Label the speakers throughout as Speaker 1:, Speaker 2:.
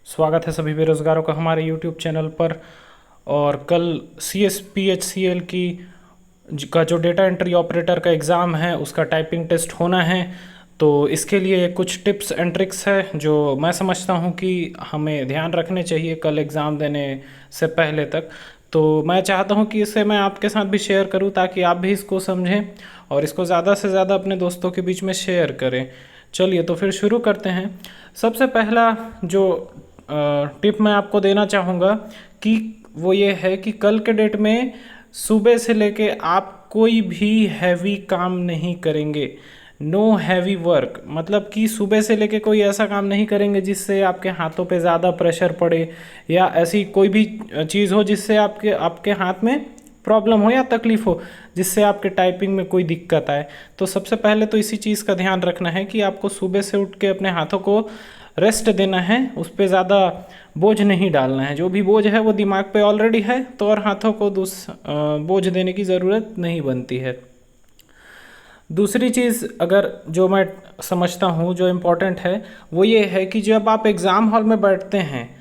Speaker 1: स्वागत है सभी बेरोजगारों का हमारे YouTube चैनल पर। और कल CSPHCL का जो डेटा एंट्री ऑपरेटर का एग्ज़ाम है उसका टाइपिंग टेस्ट होना है। तो इसके लिए कुछ टिप्स एंड ट्रिक्स है जो मैं समझता हूँ कि हमें ध्यान रखने चाहिए कल एग्ज़ाम देने से पहले तक। तो मैं चाहता हूँ कि इसे मैं आपके साथ भी शेयर करूँ ताकि आप भी इसको समझें और इसको ज़्यादा से ज़्यादा अपने दोस्तों के बीच में शेयर करें। चलिए तो फिर शुरू करते हैं। सबसे पहला जो टिप मैं आपको देना चाहूँगा कि वो ये है कि कल के डेट में सुबह से लेके आप कोई भी हैवी काम नहीं करेंगे। नो हैवी वर्क, मतलब कि सुबह से लेके कोई ऐसा काम नहीं करेंगे जिससे आपके हाथों पे ज़्यादा प्रेशर पड़े या ऐसी कोई भी चीज़ हो जिससे आपके आपके हाथ में प्रॉब्लम हो या तकलीफ हो, जिससे आपके टाइपिंग में कोई दिक्कत आए। तो सबसे पहले तो इसी चीज़ का ध्यान रखना है कि आपको सुबह से उठ के अपने हाथों को रेस्ट देना है, उस पर ज़्यादा बोझ नहीं डालना है। जो भी बोझ है वो दिमाग पे ऑलरेडी है, तो और हाथों को बोझ देने की ज़रूरत नहीं बनती है। दूसरी चीज़ अगर जो मैं समझता हूँ जो इम्पोर्टेंट है वो ये है कि जब आप एग्ज़ाम हॉल में बैठते हैं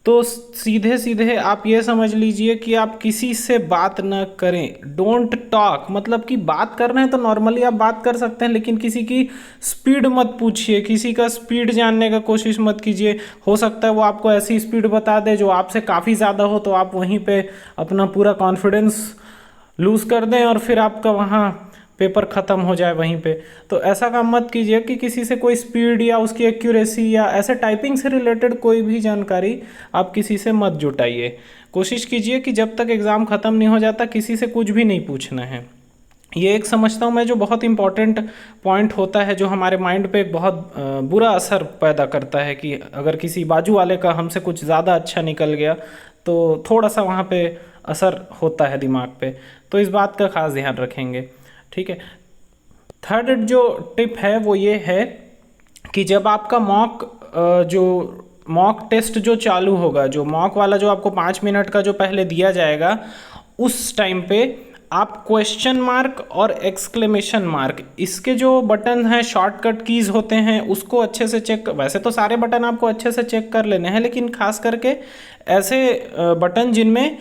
Speaker 1: तो सीधे सीधे आप ये समझ लीजिए कि आप किसी से बात ना करें। डोंट टॉक, मतलब कि बात करना है तो नॉर्मली आप बात कर सकते हैं, लेकिन किसी की स्पीड मत पूछिए, किसी का स्पीड जानने का कोशिश मत कीजिए। हो सकता है वो आपको ऐसी स्पीड बता दे जो आपसे काफ़ी ज़्यादा हो, तो आप वहीं पे अपना पूरा कॉन्फिडेंस लूज़ कर दें और फिर आपका वहाँ पेपर ख़त्म हो जाए वहीं पे। तो ऐसा काम मत कीजिए कि किसी से कोई स्पीड या उसकी एक्यूरेसी या ऐसे टाइपिंग से रिलेटेड कोई भी जानकारी आप किसी से मत जुटाइए। कोशिश कीजिए कि जब तक एग्ज़ाम ख़त्म नहीं हो जाता किसी से कुछ भी नहीं पूछना है। ये एक समझता हूँ मैं जो बहुत इंपॉर्टेंट पॉइंट होता है, जो हमारे माइंड पे एक बहुत बुरा असर पैदा करता है कि अगर किसी बाजू वाले का हमसे कुछ ज़्यादा अच्छा निकल गया तो थोड़ा सा वहाँ पे असर होता है दिमाग पे। तो इस बात का खास ध्यान रखेंगे, ठीक है। थर्ड जो टिप है वो ये है कि जब आपका जो मॉक टेस्ट जो चालू होगा, जो मॉक वाला जो आपको 5 मिनट का जो पहले दिया जाएगा, उस टाइम पे आप क्वेश्चन मार्क और एक्सक्लेमेशन मार्क, इसके जो बटन हैं शॉर्टकट कीज़ होते हैं, उसको अच्छे से चेक। वैसे तो सारे बटन आपको अच्छे से चेक कर लेने हैं, लेकिन खास करके ऐसे बटन जिनमें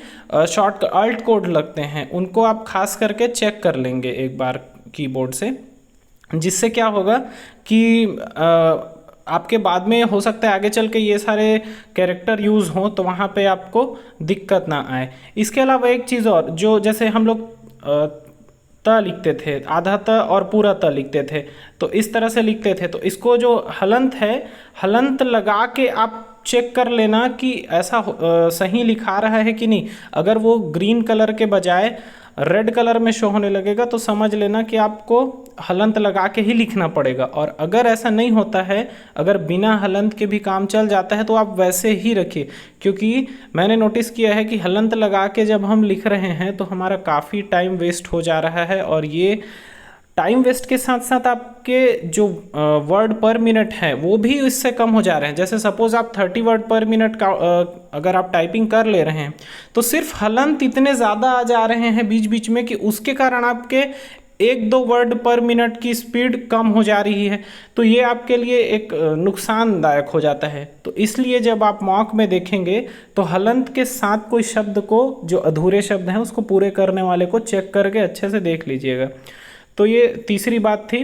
Speaker 1: शॉर्ट अल्ट कोड लगते हैं उनको आप खास करके चेक कर लेंगे एक बार कीबोर्ड से। जिससे क्या होगा कि आपके बाद में हो सकता है आगे चल के ये सारे कैरेक्टर यूज़ हों तो वहाँ पे आपको दिक्कत ना आए। इसके अलावा एक चीज़ और, जो जैसे हम लोग त लिखते थे, आधा त और पूरा त लिखते थे, तो इस तरह से लिखते थे। तो इसको जो हलंत है, हलंत लगा के आप चेक कर लेना कि ऐसा सही लिखा रहा है कि नहीं। अगर वो ग्रीन कलर के बजाय रेड कलर में शो होने लगेगा तो समझ लेना कि आपको हलंत लगा के ही लिखना पड़ेगा। और अगर ऐसा नहीं होता है, अगर बिना हलंत के भी काम चल जाता है, तो आप वैसे ही रखिए। क्योंकि मैंने नोटिस किया है कि हलंत लगा के जब हम लिख रहे हैं तो हमारा काफ़ी टाइम वेस्ट हो जा रहा है, और ये टाइम वेस्ट के साथ साथ आपके जो वर्ड पर मिनट है वो भी इससे कम हो जा रहे हैं। जैसे सपोज आप 30 वर्ड पर मिनट का अगर आप टाइपिंग कर ले रहे हैं तो सिर्फ हलंत इतने ज़्यादा आ जा रहे हैं बीच बीच में कि उसके कारण आपके 1-2 वर्ड पर मिनट की स्पीड कम हो जा रही है। तो ये आपके लिए एक नुकसानदायक हो जाता है। तो इसलिए जब आप मॉक में देखेंगे तो हलंत के साथ कोई शब्द को, जो अधूरे शब्द हैं उसको पूरे करने वाले को चेक करके अच्छे से देख लीजिएगा। तो ये तीसरी बात थी।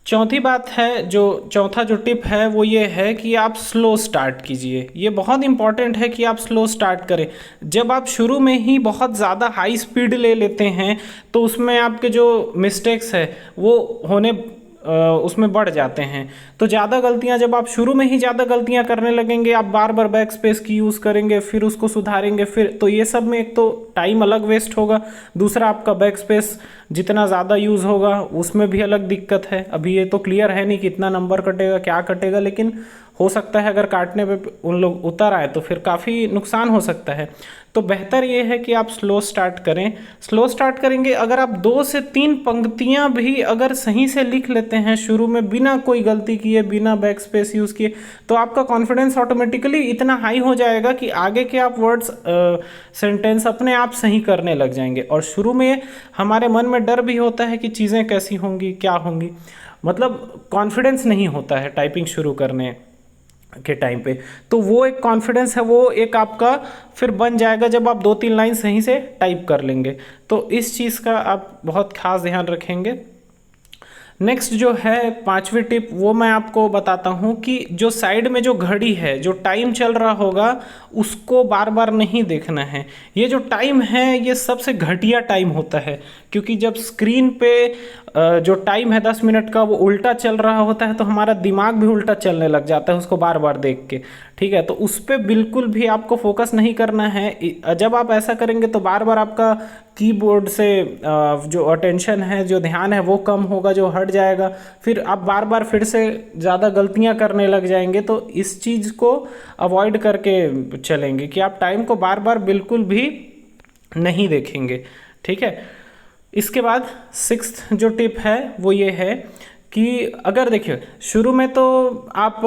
Speaker 1: चौथी बात है, जो चौथा जो टिप है वो ये है कि आप स्लो स्टार्ट कीजिए। ये बहुत इंपॉर्टेंट है कि आप स्लो स्टार्ट करें। जब आप शुरू में ही बहुत ज़्यादा हाई स्पीड ले लेते हैं तो उसमें आपके जो मिस्टेक्स है वो होने उसमें बढ़ जाते हैं। तो ज़्यादा गलतियां, जब आप शुरू में ही ज़्यादा गलतियां करने लगेंगे, आप बार बार बैक स्पेस की यूज़ करेंगे, फिर उसको सुधारेंगे, फिर तो ये सब में एक तो टाइम अलग वेस्ट होगा, दूसरा आपका बैक स्पेस जितना ज़्यादा यूज़ होगा उसमें भी अलग दिक्कत है। अभी ये तो क्लियर है नहीं कितना नंबर कटेगा, क्या कटेगा, लेकिन हो सकता है अगर काटने पे उन लोग उतर आए तो फिर काफ़ी नुकसान हो सकता है। तो बेहतर ये है कि आप स्लो स्टार्ट करें। स्लो स्टार्ट करेंगे, अगर आप 2 से 3 पंक्तियां भी अगर सही से लिख लेते हैं शुरू में बिना कोई गलती किए, बिना बैक स्पेस यूज़ किए, तो आपका कॉन्फिडेंस ऑटोमेटिकली इतना हाई हो जाएगा कि आगे के आप वर्ड्स सेंटेंस अपने आप सही करने लग जाएंगे। और शुरू में हमारे मन में डर भी होता है कि चीज़ें कैसी होंगी, क्या होंगी, मतलब कॉन्फिडेंस नहीं होता है टाइपिंग शुरू करने के टाइम पे। तो वो एक कॉन्फिडेंस है, वो एक आपका फिर बन जाएगा जब आप 2-3 लाइन सही से टाइप कर लेंगे। तो इस चीज़ का आप बहुत खास ध्यान रखेंगे। नेक्स्ट जो है 5वीं टिप, वो मैं आपको बताता हूँ कि जो साइड में जो घड़ी है, जो टाइम चल रहा होगा, उसको बार बार नहीं देखना है। ये जो टाइम है ये सबसे घटिया टाइम होता है, क्योंकि जब स्क्रीन पे जो टाइम है 10 मिनट का वो उल्टा चल रहा होता है तो हमारा दिमाग भी उल्टा चलने लग जाता है उसको बार बार देख के। ठीक है, तो उस पर बिल्कुल भी आपको फोकस नहीं करना है। जब आप ऐसा करेंगे तो बार बार आपका कीबोर्ड से जो अटेंशन है, जो ध्यान है वो कम होगा, जो हट जाएगा, फिर आप बार बार फिर से ज़्यादा गलतियां करने लग जाएंगे। तो इस चीज़ को अवॉइड करके चलेंगे कि आप टाइम को बार बार बिल्कुल भी नहीं देखेंगे। ठीक है, इसके बाद 6th जो टिप है वो ये है कि अगर देखिए शुरू में तो आप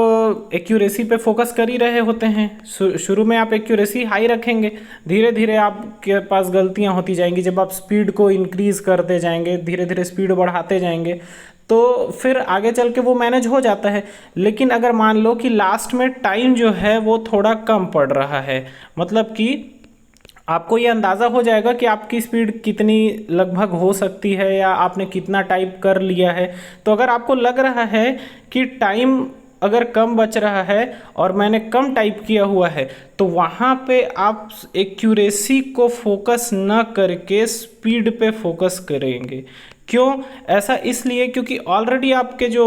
Speaker 1: एक्यूरेसी पे फोकस कर ही रहे होते हैं, शुरू में आप एक्यूरेसी हाई रखेंगे, धीरे धीरे आपके पास गलतियां होती जाएंगी। जब आप स्पीड को इंक्रीज़ करते जाएंगे, धीरे धीरे स्पीड बढ़ाते जाएंगे, तो फिर आगे चल के वो मैनेज हो जाता है। लेकिन अगर मान लो कि लास्ट में टाइम जो है वो थोड़ा कम पड़ रहा है, मतलब कि आपको ये अंदाज़ा हो जाएगा कि आपकी स्पीड कितनी लगभग हो सकती है या आपने कितना टाइप कर लिया है। तो अगर आपको लग रहा है कि टाइम अगर कम बच रहा है और मैंने कम टाइप किया हुआ है, तो वहाँ पे आप एक्यूरेसी को फोकस न करके स्पीड पे फोकस करेंगे। क्यों ऐसा? इसलिए क्योंकि ऑलरेडी आपके जो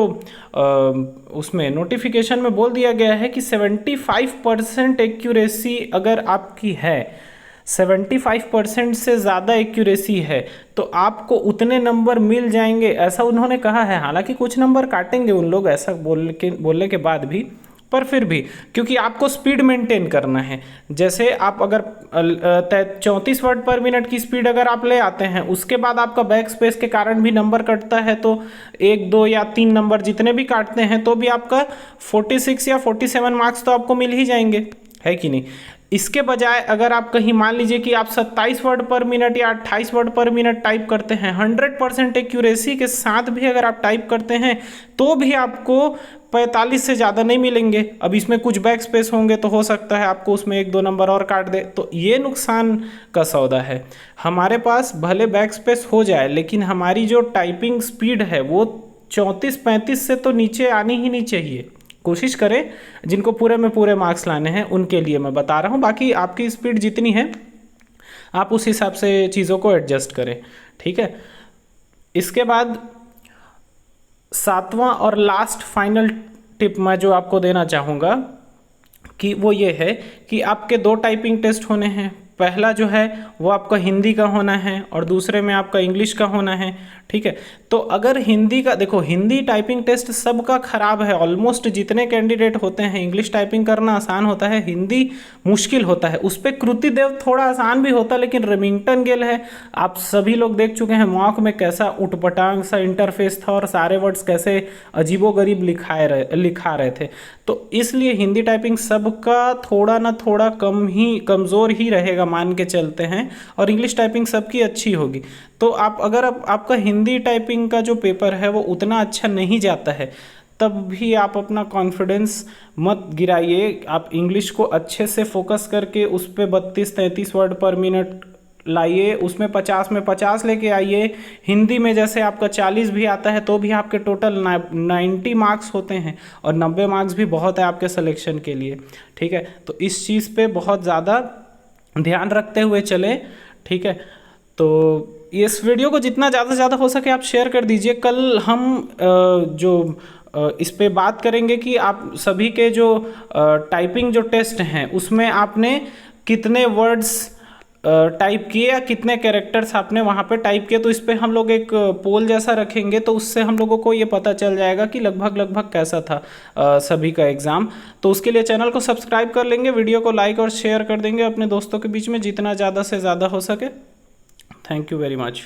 Speaker 1: उसमें नोटिफिकेशन में बोल दिया गया है कि 75% एक्यूरेसी अगर आपकी है, 75% से ज़्यादा एक्यूरेसी है, तो आपको उतने नंबर मिल जाएंगे, ऐसा उन्होंने कहा है। हालांकि कुछ नंबर काटेंगे उन लोग ऐसा बोलने के बाद भी, पर फिर भी क्योंकि आपको स्पीड मेंटेन करना है। जैसे आप अगर 34 वर्ड पर मिनट की स्पीड अगर आप ले आते हैं, उसके बाद आपका बैक स्पेस के कारण भी नंबर कटता है, तो 1, 2 या 3 नंबर जितने भी काटते हैं तो भी आपका 46 या 47 मार्क्स तो आपको मिल ही जाएंगे, है कि नहीं। इसके बजाय अगर आप कहीं मान लीजिए कि आप 27 वर्ड पर मिनट या 28 वर्ड पर मिनट टाइप करते हैं, 100% एक्यूरेसी के साथ भी अगर आप टाइप करते हैं, तो भी आपको 45 से ज़्यादा नहीं मिलेंगे। अब इसमें कुछ बैक स्पेस होंगे तो हो सकता है आपको उसमें 1-2 नंबर और काट दे, तो ये नुकसान का सौदा है। हमारे पास भले बैक स्पेस हो जाए, लेकिन हमारी जो टाइपिंग स्पीड है वो 34-35 से तो नीचे आनी ही नहीं चाहिए। कोशिश करें, जिनको पूरे में पूरे मार्क्स लाने हैं उनके लिए मैं बता रहा हूँ। बाकी आपकी स्पीड जितनी है आप उस हिसाब से चीज़ों को एडजस्ट करें। ठीक है, इसके बाद 7वां और लास्ट फाइनल टिप मैं जो आपको देना चाहूँगा कि वो ये है कि आपके 2 टाइपिंग टेस्ट होने हैं। पहला जो है वो आपका हिंदी का होना है और दूसरे में आपका इंग्लिश का होना है। ठीक है, तो अगर हिंदी का देखो, हिंदी टाइपिंग टेस्ट सबका खराब है, ऑलमोस्ट जितने कैंडिडेट होते हैं। इंग्लिश टाइपिंग करना आसान होता है, हिंदी मुश्किल होता है। उस पर कृति देव थोड़ा आसान भी होता है, लेकिन रेमिंगटन गिल है, आप सभी लोग देख चुके हैं मॉक में कैसा उटपटांग सा इंटरफेस था और सारे वर्ड्स कैसे अजीबोगरीब लिखा रहे थे। तो इसलिए हिंदी टाइपिंग सबका थोड़ा ना थोड़ा कमज़ोर ही रहेगा मान के चलते हैं, और इंग्लिश टाइपिंग सबकी अच्छी होगी। तो अगर आपका हिंदी टाइपिंग का जो पेपर है वो उतना अच्छा नहीं जाता है, तब भी आप अपना कॉन्फिडेंस मत गिराइए। आप इंग्लिश को अच्छे से फोकस करके उस पर 32-33 वर्ड पर मिनट लाइए, उसमें 50 में 50 लेके आइए। हिंदी में जैसे आपका 40 भी आता है तो भी आपके टोटल 90 मार्क्स होते हैं, और 90 मार्क्स भी बहुत है आपके सिलेक्शन के लिए। ठीक है, तो इस चीज़ पे बहुत ज़्यादा ध्यान रखते हुए चलें। ठीक है, तो इस वीडियो को जितना ज़्यादा से ज़्यादा हो सके आप शेयर कर दीजिए। कल हम इस पे बात करेंगे कि आप सभी के जो टाइपिंग जो टेस्ट हैं उसमें आपने कितने वर्ड्स टाइप किए या कितने कैरेक्टर्स आपने वहाँ पे टाइप किए। तो इस पे हम लोग एक पोल जैसा रखेंगे, तो उससे हम लोगों को ये पता चल जाएगा कि लगभग कैसा था सभी का एग्ज़ाम। तो उसके लिए चैनल को सब्सक्राइब कर लेंगे, वीडियो को लाइक और शेयर कर देंगे अपने दोस्तों के बीच में जितना ज़्यादा से ज़्यादा हो सके। Thank you very much.